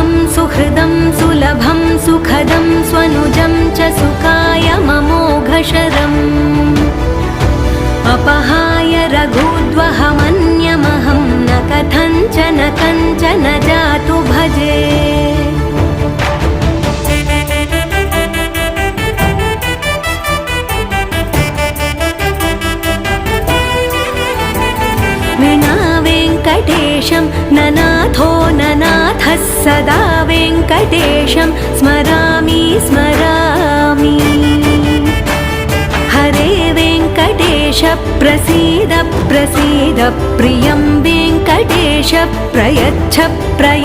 सुलभं सुहृदं सुलभं सुखदं स्वनुजं च सुखाय ममोघशरम् अपहाय रघुद्वहमन्यमहं न कथञ्चन कञ्चन जातु भजे विना वेङ्कटेशं ननाथो ननाथः सदा वेङ्कटेशं स्मरामि स्मरामि हरे वेङ्कटेश प्रसीद प्रसीद प्रियं वेङ्कटेश प्रयच्छ प्रयच्छ